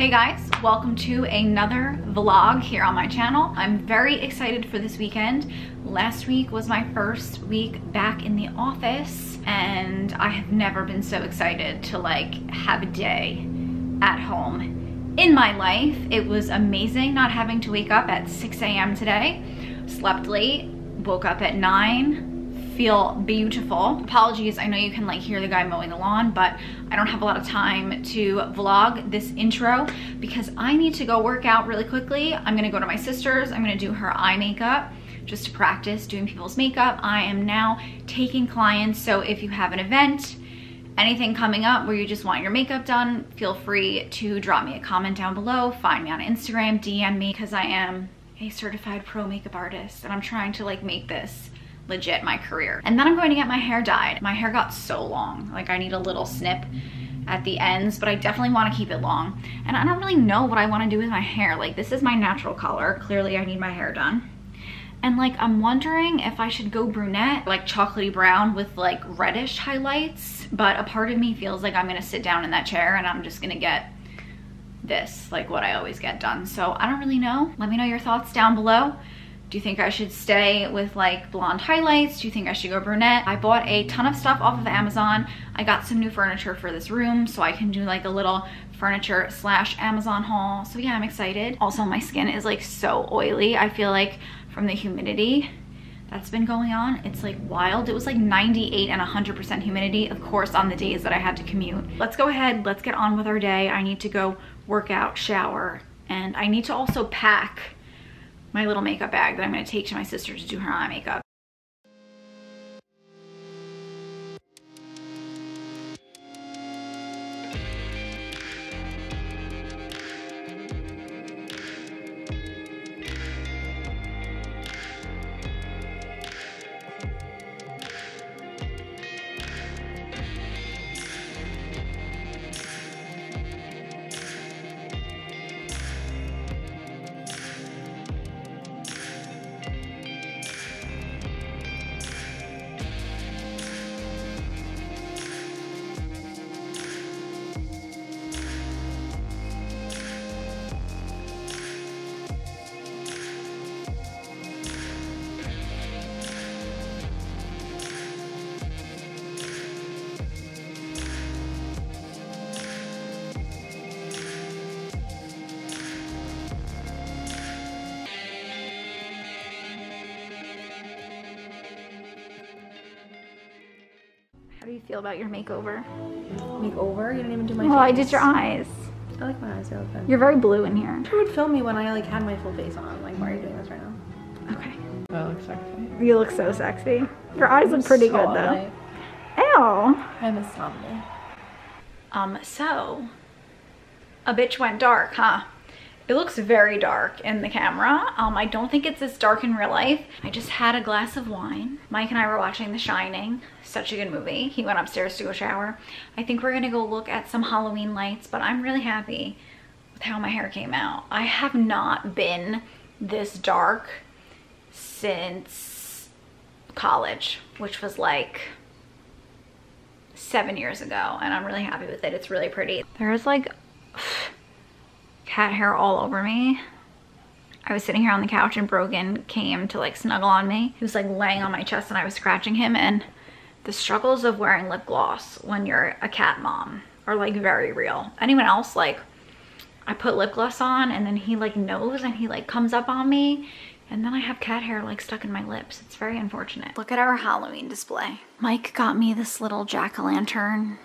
Hey guys, welcome to another vlog here on my channel. I'm very excited for this weekend. Last week was my first week back in the office and I have never been so excited to have a day at home in my life. It was amazing not having to wake up at 6 a.m. today. Slept late, woke up at 9. Feel beautiful. Apologies, I know you can hear the guy mowing the lawn, but I don't have a lot of time to vlog this intro because I need to go work out really quickly. I'm gonna go to my sister's. I'm gonna do her eye makeup just to practice doing people's makeup. I am now taking clients, so if you have an event, anything coming up where you just want your makeup done, feel free to drop me a comment down below, find me on Instagram, DM me, because I am a certified pro makeup artist and I'm trying to make this legit my career. And then I'm going to get my hair dyed. My hair got so long, I need a little snip at the ends, but I definitely want to keep it long. And I don't really know what I want to do with my hair. This is my natural color. Clearly I need my hair done. And I'm wondering if I should go brunette, chocolatey brown with reddish highlights. But a part of me feels like I'm gonna sit down in that chair and I'm just gonna get this, what I always get done. So I don't really know. Let me know your thoughts down below. Do you think I should stay with blonde highlights? Do you think I should go brunette? I bought a ton of stuff off of Amazon. I got some new furniture for this room so I can do a little furniture / Amazon haul. So yeah, I'm excited. Also, my skin is so oily. I feel from the humidity that's been going on, it's wild. It was 98 and 100% humidity, of course, on the days that I had to commute. Let's go ahead, let's get on with our day. I need to go work out, shower, and I need to also pack my little makeup bag that I'm gonna take to my sister to do her eye makeup. How do you feel about your makeover? Makeover? You didn't even do my face. Well, I did your eyes. I like my eyes, they look good. You're very blue in here. Who would film me when I had my full face on? Why are you doing this right now? Okay. Oh, I look sexy. You look so sexy. Your eyes look pretty good though. Ew. I miss something. So a bitch went dark, huh? It looks very dark in the camera. I don't think it's this dark in real life. I just had a glass of wine. Mike and I were watching The Shining. Such a good movie. He went upstairs to go shower. I think we're gonna go look at some Halloween lights, but I'm really happy with how my hair came out. I have not been this dark since college, which was 7 years ago, and I'm really happy with it. It's really pretty. There's cat hair all over me. I was sitting here on the couch and Brogan came to snuggle on me. He was laying on my chest and I was scratching him, and the struggles of wearing lip gloss when you're a cat mom are very real. Anyone else, I put lip gloss on and then he knows and he comes up on me, and then I have cat hair stuck in my lips. It's very unfortunate. Look at our Halloween display. Mike got me this little jack-o'-lantern.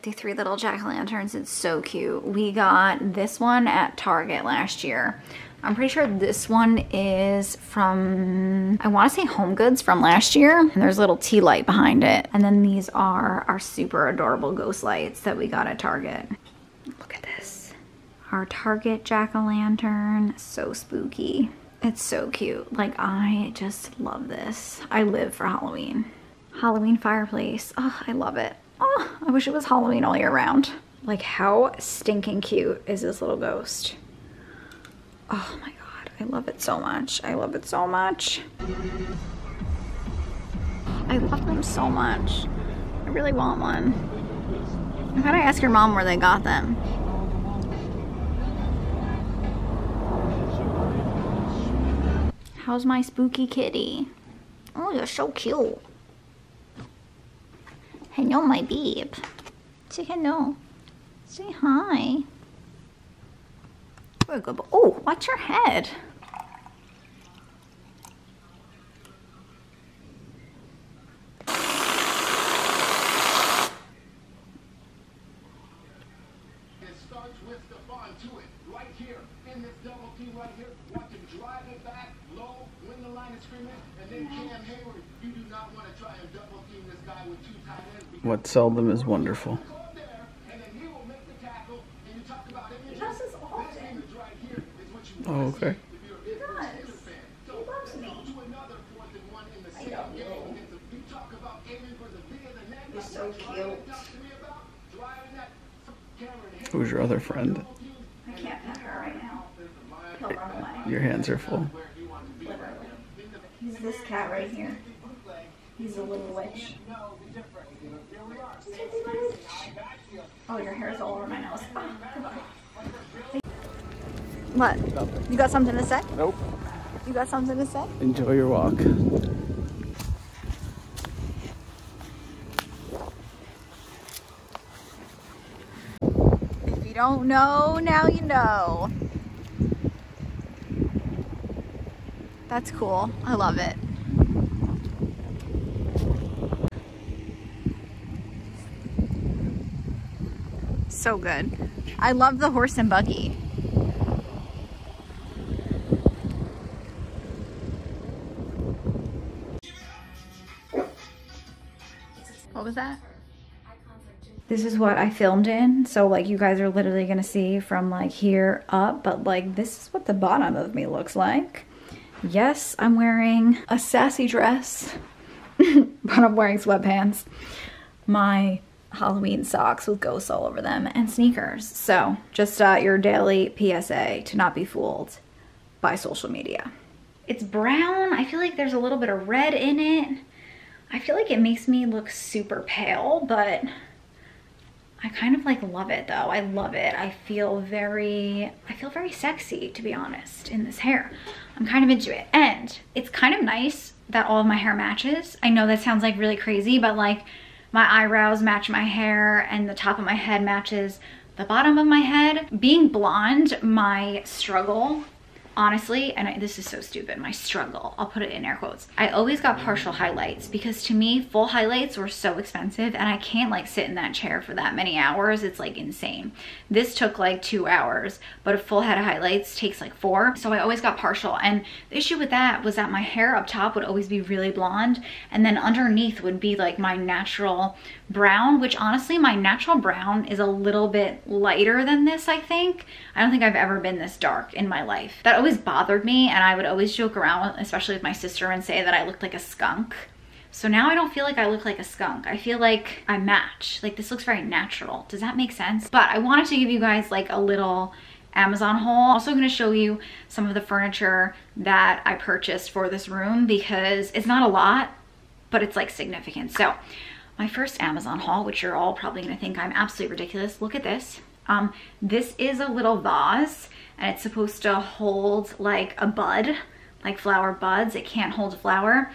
The 3 little jack-o'-lanterns. It's so cute. We got this one at Target last year. I'm pretty sure this one is from, I want to say Home Goods from last year. And there's a little tea light behind it. And then these are our super adorable ghost lights that we got at Target. Look at this. Our Target jack-o'-lantern. So spooky. It's so cute. I just love this. I live for Halloween. Halloween fireplace. Oh, I love it. Oh, I wish it was Halloween all year round. How stinking cute is this little ghost? Oh my God, I love it so much. I love it so much. I love them so much. I really want one. I gotta ask your mom where they got them. How's my spooky kitty? Oh, you're so cute. Hello, my babe. Say hello. Say hi. Very good. Oh, watch your head. What seldom is wonderful. He does this often. Oh, okay. He does. He loves me. I love you. You're so cute. Who's your other friend? I can't pet her right now. He'll run away. Your hands are full. Literally. He's this cat right here. He's a little witch. Oh, your hair's all over my nose. Oh, goodbye. What? Nothing. You got something to say? Nope. You got something to say? Enjoy your walk. If you don't know, now you know. That's cool. I love it. So good. I love the horse and buggy. What was that? This is what I filmed in, so like you guys are literally gonna see from like here up, but like this is what the bottom of me looks like. Yes, I'm wearing a sassy dress, but I'm wearing sweatpants. My Halloween socks with ghosts all over them and sneakers. So just your daily PSA to not be fooled by social media. It's brown. I feel like there's a little bit of red in it. I feel like it makes me look super pale, but I kind of like love it though. I love it. I feel very sexy, to be honest, in this hair. I'm kind of into it. And it's kind of nice that all of my hair matches. I know that sounds like really crazy, but like my eyebrows match my hair and the top of my head matches the bottom of my head. Being blonde, my struggle, honestly, and this is so stupid, my struggle, I'll put it in air quotes. I always got partial highlights because to me, full highlights were so expensive and I can't like sit in that chair for that many hours. It's like insane. This took like 2 hours, but a full head of highlights takes like 4. So I always got partial. And the issue with that was that my hair up top would always be really blonde and then underneath would be like my natural brown, which honestly, my natural brown is a little bit lighter than this, I think. I don't think I've ever been this dark in my life. That always bothered me, and I would always joke around, especially with my sister, and say that I looked like a skunk. So now I don't feel like I look like a skunk. I feel like I match. Like this looks very natural. Does that make sense? But I wanted to give you guys like a little Amazon haul. Also going to show you some of the furniture that I purchased for this room because it's not a lot, but it's like significant. So my first Amazon haul, which you're all probably going to think I'm absolutely ridiculous. Look at this. This is a little vase and it's supposed to hold like a bud, like flower buds. It can't hold a flower.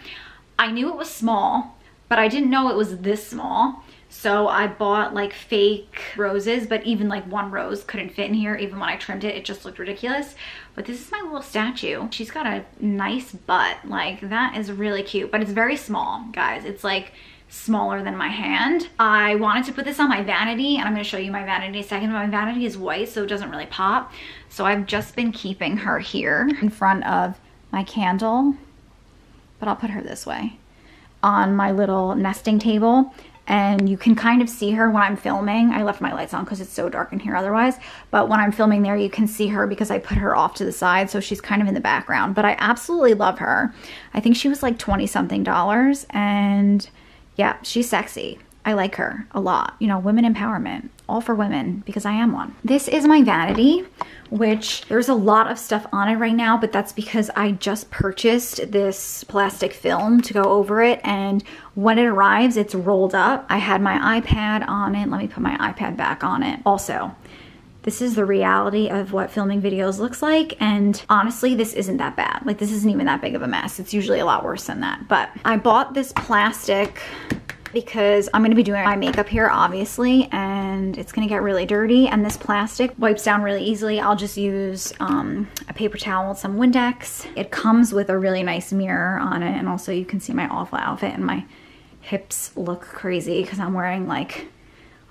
I knew it was small, but I didn't know it was this small. So I bought like fake roses, but even like one rose couldn't fit in here. Even when I trimmed it, it just looked ridiculous. But this is my little statue. She's got a nice butt. Like that is really cute, but it's very small, guys. It's like smaller than my hand. I wanted to put this on my vanity and I'm going to show you my vanity in a second. My vanity is white, so it doesn't really pop. So I've just been keeping her here in front of my candle, but I'll put her this way on my little nesting table. And you can kind of see her when I'm filming. I left my lights on because it's so dark in here otherwise. But when I'm filming there, you can see her because I put her off to the side. So she's kind of in the background. But I absolutely love her. I think she was like $20-something. And yeah, she's sexy. I like her a lot. You know, women empowerment. All for women because I am one. This is my vanity, which there's a lot of stuff on it right now, but that's because I just purchased this plastic film to go over it, and when it arrives, it's rolled up. I had my iPad on it. Let me put my iPad back on it. Also, this is the reality of what filming videos looks like. And honestly, this isn't that bad. Like, this isn't even that big of a mess. It's usually a lot worse than that. But I bought this plastic because I'm gonna be doing my makeup here, obviously, and it's gonna get really dirty, and this plastic wipes down really easily. I'll just use a paper towel with some Windex. It comes with a really nice mirror on it, and also you can see my awful outfit, and my hips look crazy because I'm wearing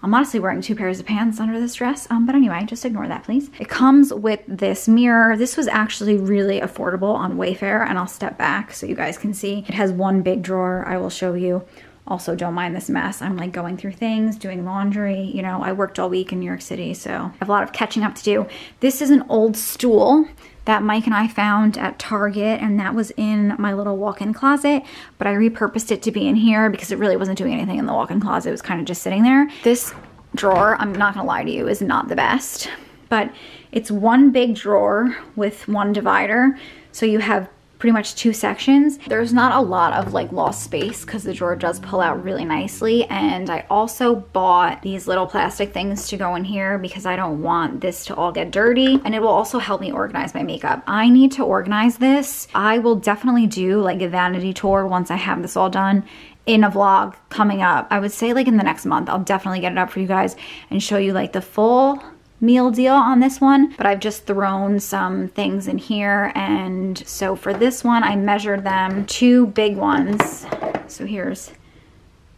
I'm honestly wearing 2 pairs of pants under this dress, but anyway, just ignore that, please. It comes with this mirror. This was actually really affordable on Wayfair, and I'll step back so you guys can see. It has one big drawer. I will show you. Also, don't mind this mess. I'm like going through things, doing laundry. You know, I worked all week in New York City, so I have a lot of catching up to do. This is an old stool that Mike and I found at Target, and that was in my little walk-in closet, but I repurposed it to be in here because it really wasn't doing anything in the walk-in closet. It was kind of just sitting there. This drawer, I'm not gonna lie to you, is not the best, but it's one big drawer with one divider, so you have pretty much 2 sections. There's not a lot of like lost space because the drawer does pull out really nicely. And I also bought these little plastic things to go in here because I don't want this to all get dirty, and it will also help me organize my makeup. I need to organize this. I will definitely do like a vanity tour once I have this all done in a vlog coming up. I would say like in the next month. I'll definitely get it up for you guys and show you like the full meal deal on this one, but I've just thrown some things in here. And so for this one, I measured them, 2 big ones. So here's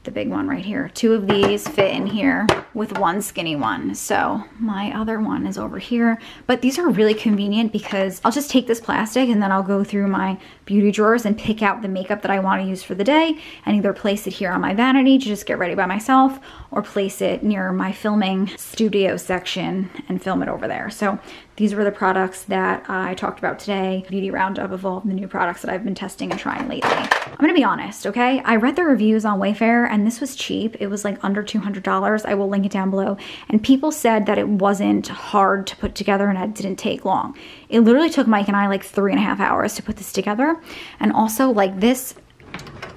the big one right here. 2 of these fit in here with 1 skinny one. So my other one is over here, but these are really convenient because I'll just take this plastic and then I'll go through my beauty drawers and pick out the makeup that I want to use for the day and either place it here on my vanity to just get ready by myself or place it near my filming studio section and film it over there. So these were the products that I talked about today. Beauty roundup of all the new products that I've been testing and trying lately. I'm gonna be honest, okay? I read the reviews on Wayfair and this was cheap. It was like under $200. I will link it down below. And people said that it wasn't hard to put together and it didn't take long. It literally took Mike and I like 3.5 hours to put this together. And also like this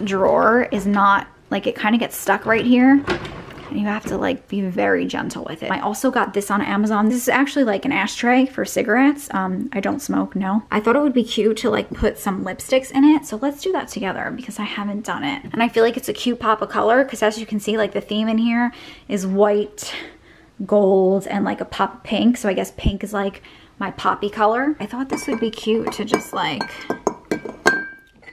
drawer is not, like it kind of gets stuck right here. And you have to like be very gentle with it. I also got this on Amazon. This is actually like an ashtray for cigarettes. I don't smoke, no. I thought it would be cute to like put some lipsticks in it. So let's do that together because I haven't done it. And I feel like it's a cute pop of color because as you can see, like the theme in here is white, gold, and like a pop of pink. So I guess pink is like my poppy color. I thought this would be cute to just like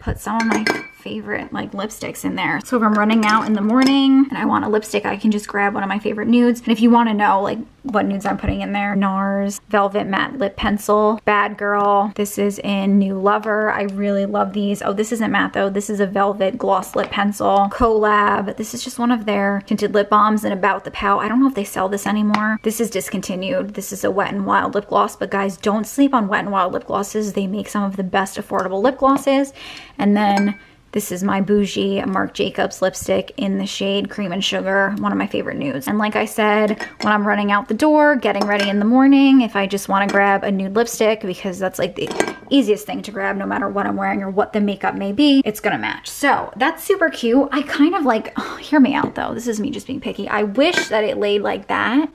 put some of my favorite like lipsticks in there. So if I'm running out in the morning and I want a lipstick, I can just grab one of my favorite nudes. And if you want to know like what nudes I'm putting in there, NARS Velvet Matte Lip Pencil, Bad Girl. This is in New Lover. I really love these. Oh, this isn't matte though. This is a Velvet Gloss Lip Pencil. Collab. This is just one of their tinted lip balms. And About the Pout. I don't know if they sell this anymore. This is discontinued. This is a Wet n Wild lip gloss, but guys, don't sleep on Wet n Wild lip glosses. They make some of the best affordable lip glosses. And then this is my bougie Marc Jacobs lipstick in the shade Cream and Sugar, one of my favorite nudes. And like I said, when I'm running out the door, getting ready in the morning, if I just want to grab a nude lipstick, because that's like the easiest thing to grab no matter what I'm wearing or what the makeup may be, it's gonna match. So that's super cute. I kind of like, oh, hear me out though, this is me just being picky. I wish that it laid like that,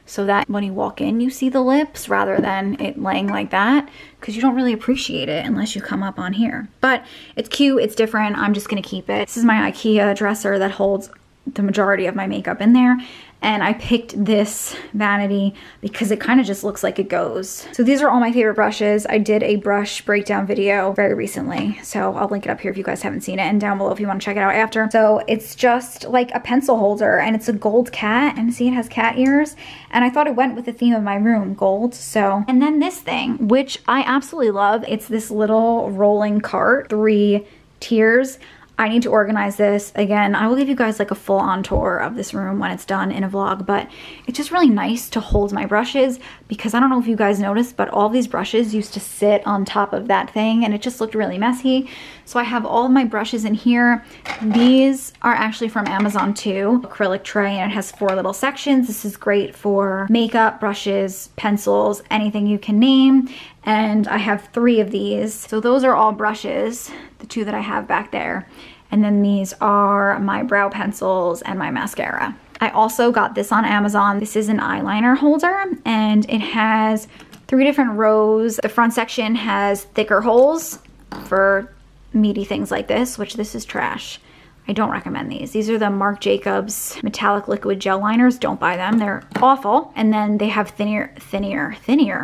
so that when you walk in, you see the lips rather than it laying like that, because you don't really appreciate it unless you come up on here. But it's cute, it's different, I'm just gonna keep it. This is my IKEA dresser that holds the majority of my makeup in there. And I picked this vanity because it kind of just looks like it goes. So these are all my favorite brushes. I did a brush breakdown video very recently, so I'll link it up here if you guys haven't seen it, and down below if you want to check it out after. So it's just like a pencil holder, and it's a gold cat, and see it has cat ears, and I thought it went with the theme of my room, gold. So, and then this thing, which I absolutely love, it's this little rolling cart, 3 tiers. I need to organize this. Again, I will give you guys like a full-on tour of this room when it's done in a vlog, but it's just really nice to hold my brushes because I don't know if you guys noticed, but all these brushes used to sit on top of that thing and it just looked really messy. So I have all of my brushes in here. These are actually from Amazon too, acrylic tray, and it has 4 little sections. This is great for makeup, brushes, pencils, anything you can name. And I have 3 of these. So those are all brushes, the 2 that I have back there. And then these are my brow pencils and my mascara. I also got this on Amazon. This is an eyeliner holder, and it has 3 different rows. The front section has thicker holes for meaty things like this, which this is trash. I don't recommend these. These are the Marc Jacobs metallic liquid gel liners. Don't buy them. They're awful. And then they have skinnier, thinner.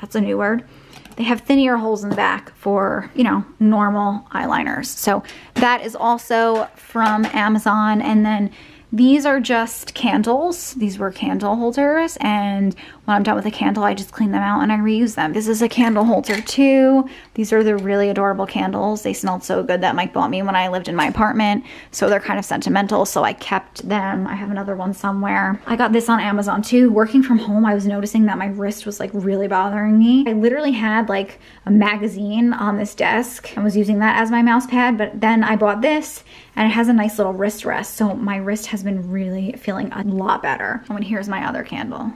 That's a new word. They have thinner holes in the back for, you know, normal eyeliners. So that is also from Amazon. And then these are just candles. These were candle holders, and when I'm done with a candle, I just clean them out and I reuse them. This is a candle holder too. These are the really adorable candles. They smelled so good that Mike bought me when I lived in my apartment, so they're kind of sentimental, so I kept them. I have another one somewhere. I got this on Amazon too. Working from home, I was noticing that my wrist was like really bothering me. I literally had like a magazine on this desk and was using that as my mouse pad, but then I bought this and it has a nice little wrist rest, so my wrist has been really feeling a lot better. And here's my other candle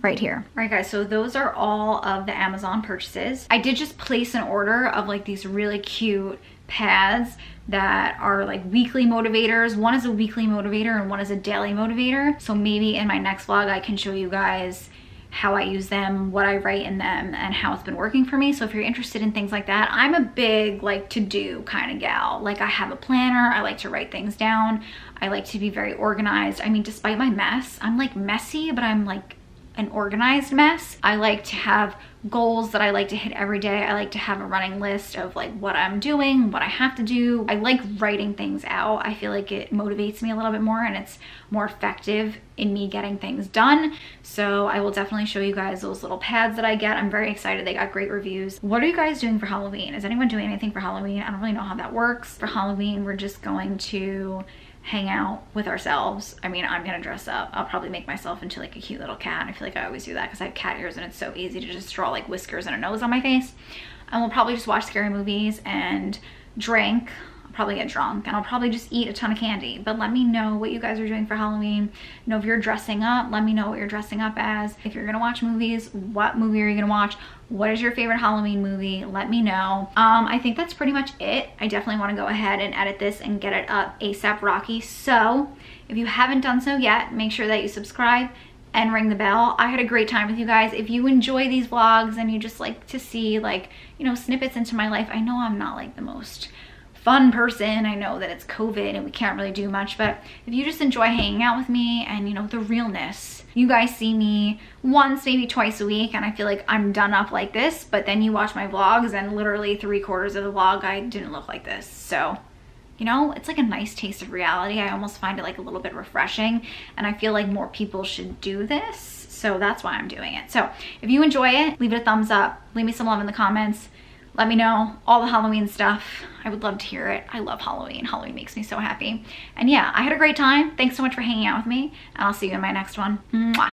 right here. All right guys, so those are all of the Amazon purchases. I did just place an order of like these really cute pads that are like weekly motivators. One is a weekly motivator and one is a daily motivator. So maybe in my next vlog, I can show you guys how I use them, what I write in them, and how it's been working for me. So if you're interested in things like that, I'm a big like to-do kind of gal. Like I have a planner, I like to write things down. I like to be very organized. I mean, despite my mess, I'm like messy, but I'm like an organized mess. I like to have goals that I like to hit every day. I like to have a running list of like what I'm doing, what I have to do. I like writing things out. I feel like it motivates me a little bit more and it's more effective in me getting things done. So I will definitely show you guys those little pads that I get. I'm very excited. They got great reviews. What are you guys doing for Halloween? Is anyone doing anything for Halloween? I don't really know how that works. For Halloween, we're just going to hang out with ourselves. I mean, I'm gonna dress up. I'll probably make myself into like a cute little cat. I feel like I always do that because I have cat ears and it's so easy to just draw like whiskers and a nose on my face. And we'll probably just watch scary movies and drink. I'll probably get drunk and I'll probably just eat a ton of candy. But let me know what you guys are doing for Halloween. You know, if you're dressing up, let me know what you're dressing up as. If you're gonna watch movies, what movie are you gonna watch? What is your favorite Halloween movie? Let me know. I think that's pretty much it. I definitely want to go ahead and edit this and get it up ASAP Rocky. So if you haven't done so yet, make sure that you subscribe and ring the bell. I had a great time with you guys. If you enjoy these vlogs and you just like to see like, you know, snippets into my life, I know I'm not like the most fun person. I know that it's COVID and we can't really do much, but if you just enjoy hanging out with me and you know, the realness, you guys see me once, maybe twice a week and I feel like I'm done up like this, but then you watch my vlogs and literally 3/4 of the vlog, I didn't look like this. So, you know, it's like a nice taste of reality. I almost find it like a little bit refreshing and I feel like more people should do this. So that's why I'm doing it. So if you enjoy it, leave it a thumbs up, leave me some love in the comments. Let me know all the Halloween stuff. I would love to hear it. I love Halloween. Halloween makes me so happy. And yeah, I had a great time. Thanks so much for hanging out with me. And I'll see you in my next one. Mwah.